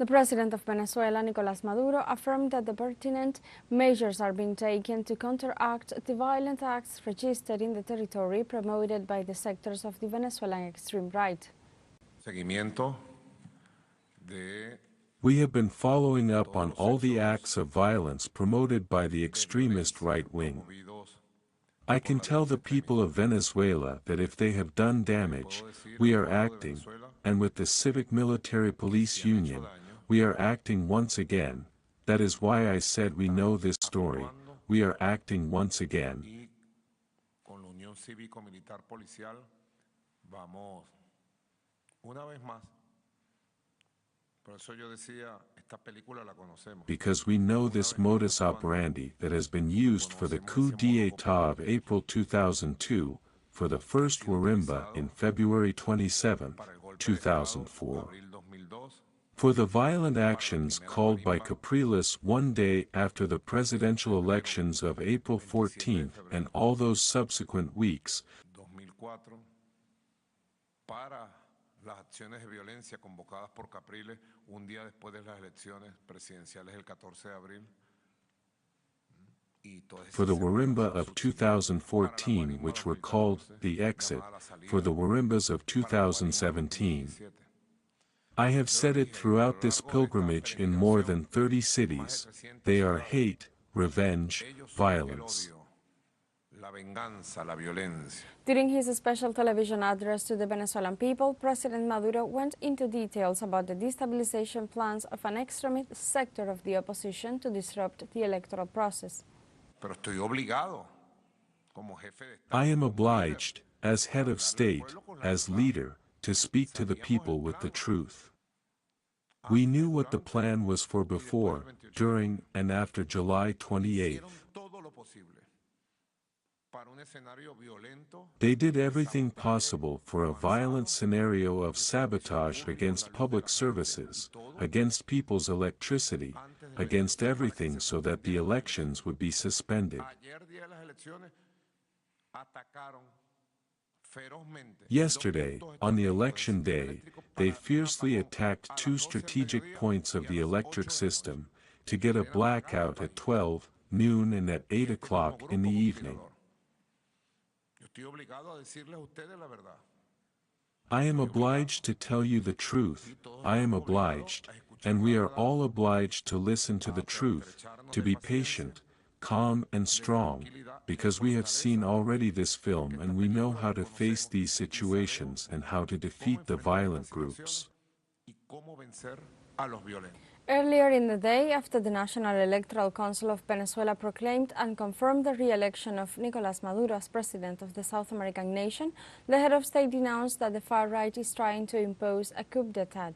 The president of Venezuela, Nicolás Maduro, affirmed that the pertinent measures are being taken to counteract the violent acts registered in the territory promoted by the sectors of the Venezuelan extreme right. We have been following up on all the acts of violence promoted by the extremist right wing. I can tell the people of Venezuela that if they have done damage, we are acting, and with the Civic Military Police Union, we are acting once again. That is why I said we know this story. We are acting once again. Because we know this modus operandi that has been used for the coup d'état of April 2002, for the first Warimba in February 27, 2004. For the violent actions called by Capriles one day after the presidential elections of April 14 and all those subsequent weeks. Las acciones de violencia convocadas por Capriles un día después de las elecciones presidenciales del 14 de abril. For the Warimba of 2014, which were called the exit, for the Warimbas of 2017. I have said it throughout this pilgrimage in more than 30 cities. They are hate, revenge, violence. During his special television address to the Venezuelan people, President Maduro went into details about the destabilization plans of an extremist sector of the opposition to disrupt the electoral process. I am obliged, as head of state, as leader, to speak to the people with the truth. We knew what the plan was for before, during, and after July 28. They did everything possible for a violent scenario of sabotage against public services, against people's electricity, against everything so that the elections would be suspended. Yesterday, on the election day, they fiercely attacked two strategic points of the electric system, to get a blackout at 12, noon and at 8 o'clock in the evening. I am obliged to tell you the truth, I am obliged, and we are all obliged to listen to the truth, to be patient, calm and strong, because we have seen already this film and we know how to face these situations and how to defeat the violent groups. Earlier in the day, after the National Electoral Council of Venezuela proclaimed and confirmed the re-election of Nicolás Maduro as president of the South American nation, the head of state denounced that the far right is trying to impose a coup d'état.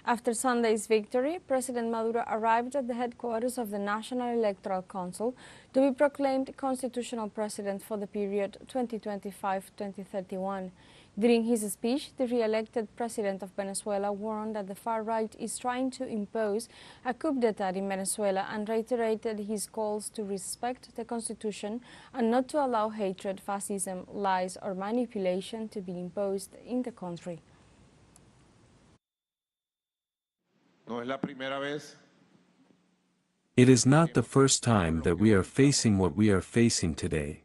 After Sunday's victory, President Maduro arrived at the headquarters of the National Electoral Council to be proclaimed constitutional president for the period 2025-2031. During his speech, the re-elected president of Venezuela warned that the far right is trying to impose a coup d'état in Venezuela and reiterated his calls to respect the constitution and not to allow hatred, fascism, lies or manipulation to be imposed in the country. It is not the first time that we are facing what we are facing today.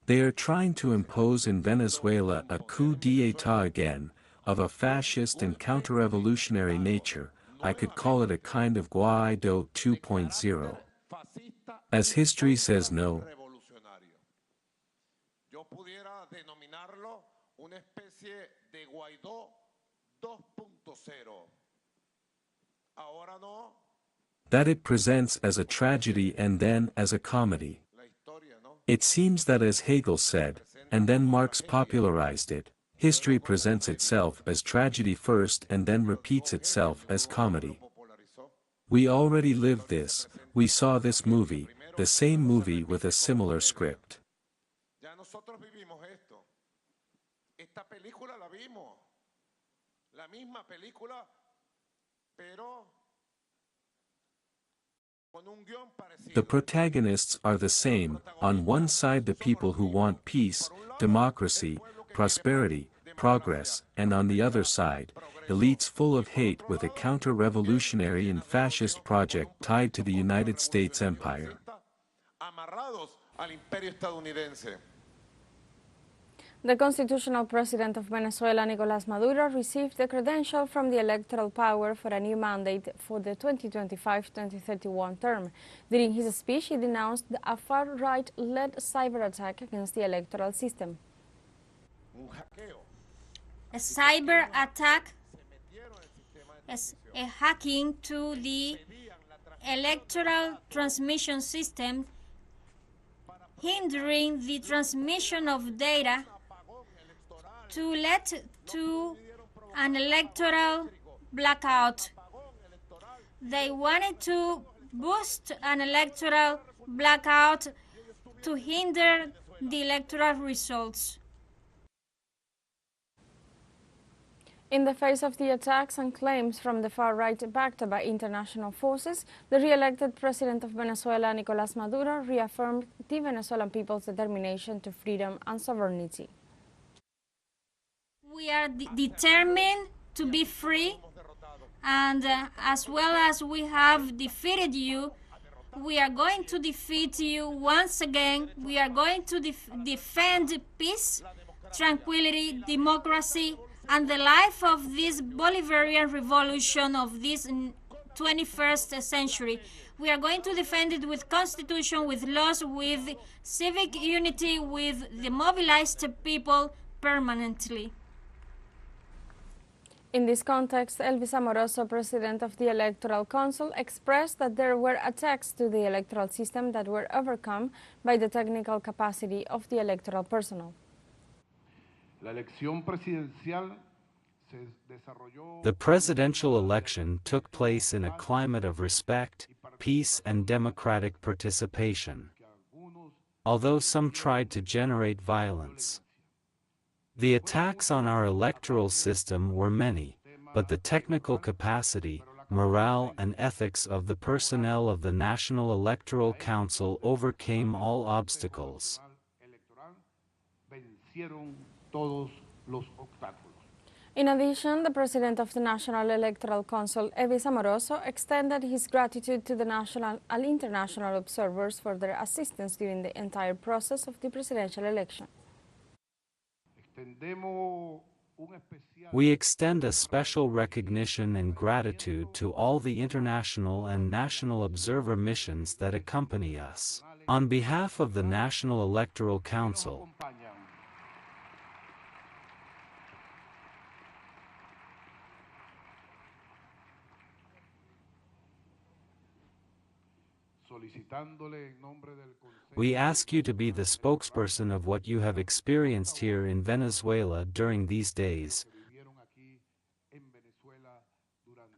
They are trying to impose in Venezuela a coup d'état again, of a fascist and counter-revolutionary nature. I could call it a kind of Guaido 2.0. As history says no. That it presents as a tragedy and then as a comedy. It seems that as Hegel said, and then Marx popularized it, history presents itself as tragedy first and then repeats itself as comedy. We already lived this, we saw this movie, the same movie with a similar script. The protagonists are the same, on one side the people who want peace, democracy, prosperity, progress, and on the other side, elites full of hate with a counter-revolutionary and fascist project tied to the United States empire. The constitutional president of Venezuela, Nicolás Maduro, received the credential from the electoral power for a new mandate for the 2025-2031 term. During his speech, he denounced a far-right-led cyber attack against the electoral system. A cyber attack is a hacking to the electoral transmission system, hindering the transmission of data to lead to an electoral blackout. They wanted to boost an electoral blackout to hinder the electoral results. In the face of the attacks and claims from the far right backed by international forces, the re-elected president of Venezuela, Nicolás Maduro, reaffirmed the Venezuelan people's determination to freedom and sovereignty. We are determined to be free, and as well as we have defeated you, we are going to defeat you once again. We are going to defend peace, tranquility, democracy, and the life of this Bolivarian revolution of this 21st century. We are going to defend it with constitution, with laws, with civic unity, with the mobilized people permanently. In this context, Elvis Amoroso, president of the Electoral Council, expressed that there were attacks to the electoral system that were overcome by the technical capacity of the electoral personnel. The presidential election took place in a climate of respect, peace, and democratic participation, although some tried to generate violence. The attacks on our electoral system were many, but the technical capacity, morale, and ethics of the personnel of the National Electoral Council overcame all obstacles. In addition, the president of the National Electoral Council, Elvis Amoroso, extended his gratitude to the national and international observers for their assistance during the entire process of the presidential election. We extend a special recognition and gratitude to all the international and national observer missions that accompany us. On behalf of the National Electoral Council, we ask you to be the spokesperson of what you have experienced here in Venezuela during these days.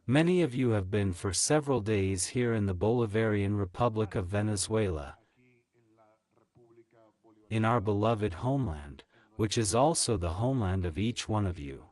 Many of you have been for several days here in the Bolivarian Republic of Venezuela, in our beloved homeland, which is also the homeland of each one of you.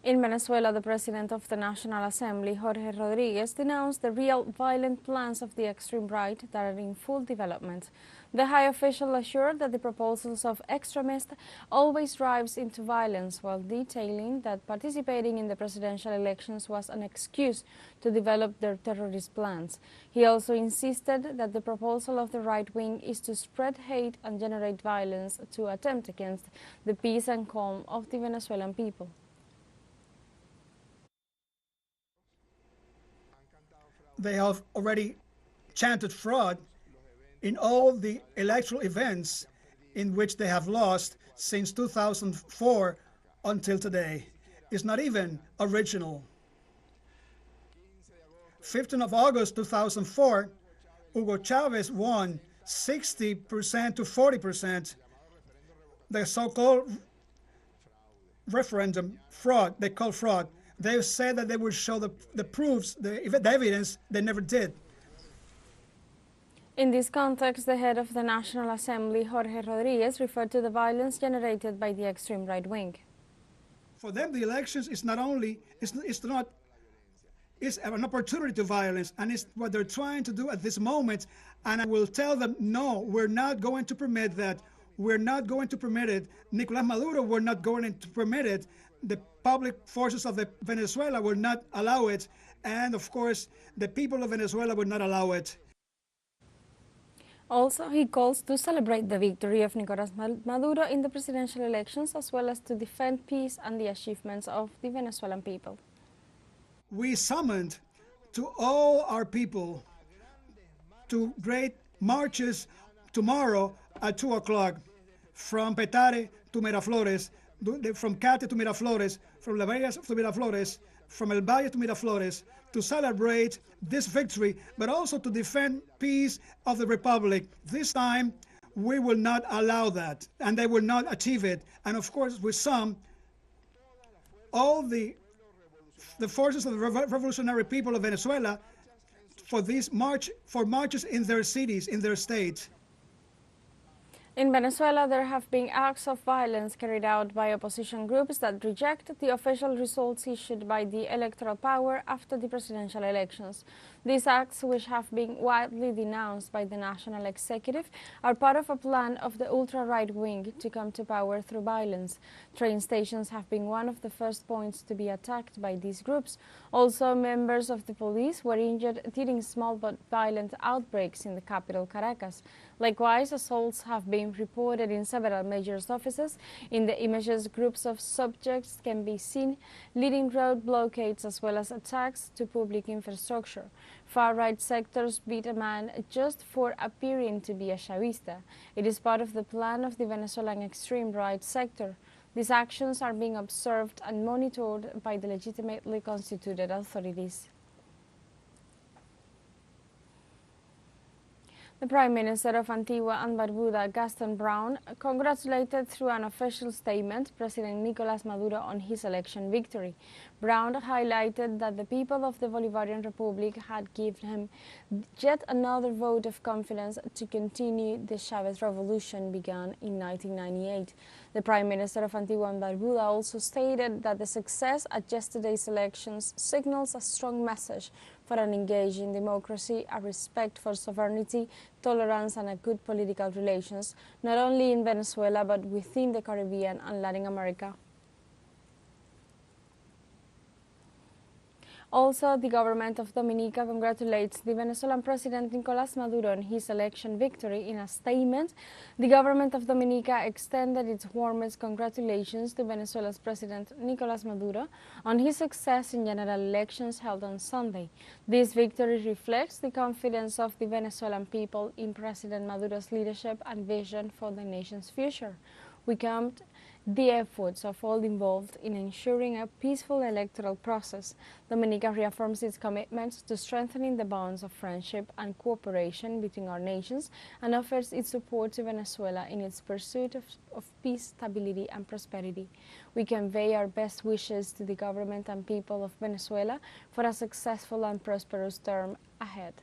In Venezuela, the president of the National Assembly, Jorge Rodríguez, denounced the real violent plans of the extreme right that are in full development. The high official assured that the proposals of extremists always drives into violence, while detailing that participating in the presidential elections was an excuse to develop their terrorist plans. He also insisted that the proposal of the right wing is to spread hate and generate violence to attempt against the peace and calm of the Venezuelan people. They have already chanted fraud in all the electoral events in which they have lost since 2004 until today. It's not even original. 15th of August 2004, Hugo Chavez won 60% to 40%. The so-called referendum fraud, they call fraud. They said that they would show the proofs, the evidence. They never did. In this context, the head of the National Assembly, Jorge Rodríguez, referred to the violence generated by the extreme right wing. For them, the elections is not only, it's an opportunity to violence, and it's what they're trying to do at this moment. And I will tell them, no, we're not going to permit that. We're not going to permit it. Nicolás Maduro, we're not going to permit it. The public forces of Venezuela will not allow it. And of course, the people of Venezuela will not allow it. Also, he calls to celebrate the victory of Nicolás Maduro in the presidential elections, as well as to defend peace and the achievements of the Venezuelan people. We summoned to all our people to great marches tomorrow at 2 o'clock from Petare to Miraflores, from Cate to Miraflores, from La Vega to Miraflores, from El Valle to Miraflores, to celebrate this victory, but also to defend peace of the Republic. This time, we will not allow that, and they will not achieve it. And of course, with some, all the forces of the revolutionary people of Venezuela for marches in their cities, in their states. In Venezuela, there have been acts of violence carried out by opposition groups that reject the official results issued by the electoral power after the presidential elections. These acts, which have been widely denounced by the national executive, are part of a plan of the ultra-right wing to come to power through violence. Train stations have been one of the first points to be attacked by these groups. Also, members of the police were injured during small but violent outbreaks in the capital, Caracas. Likewise, assaults have been reported in several major offices. In the images, groups of subjects can be seen leading road blockades as well as attacks to public infrastructure. Far-right sectors beat a man just for appearing to be a Chavista. It is part of the plan of the Venezuelan extreme right sector. These actions are being observed and monitored by the legitimately constituted authorities. The Prime Minister of Antigua and Barbuda, Gaston Brown, congratulated through an official statement President Nicolás Maduro on his election victory. Brown highlighted that the people of the Bolivarian Republic had given him yet another vote of confidence to continue the Chavez Revolution begun in 1998. The Prime Minister of Antigua and Barbuda also stated that the success at yesterday's elections signals a strong message for an engaging democracy, a respect for sovereignty, tolerance and a good political relations, not only in Venezuela but within the Caribbean and Latin America. Also, the government of Dominica congratulates the Venezuelan President Nicolás Maduro on his election victory. In a statement, the government of Dominica extended its warmest congratulations to Venezuela's President Nicolás Maduro on his success in general elections held on Sunday. This victory reflects the confidence of the Venezuelan people in President Maduro's leadership and vision for the nation's future. We count the efforts of all involved in ensuring a peaceful electoral process. Dominica reaffirms its commitment to strengthening the bonds of friendship and cooperation between our nations and offers its support to Venezuela in its pursuit of peace, stability and prosperity. We convey our best wishes to the government and people of Venezuela for a successful and prosperous term ahead.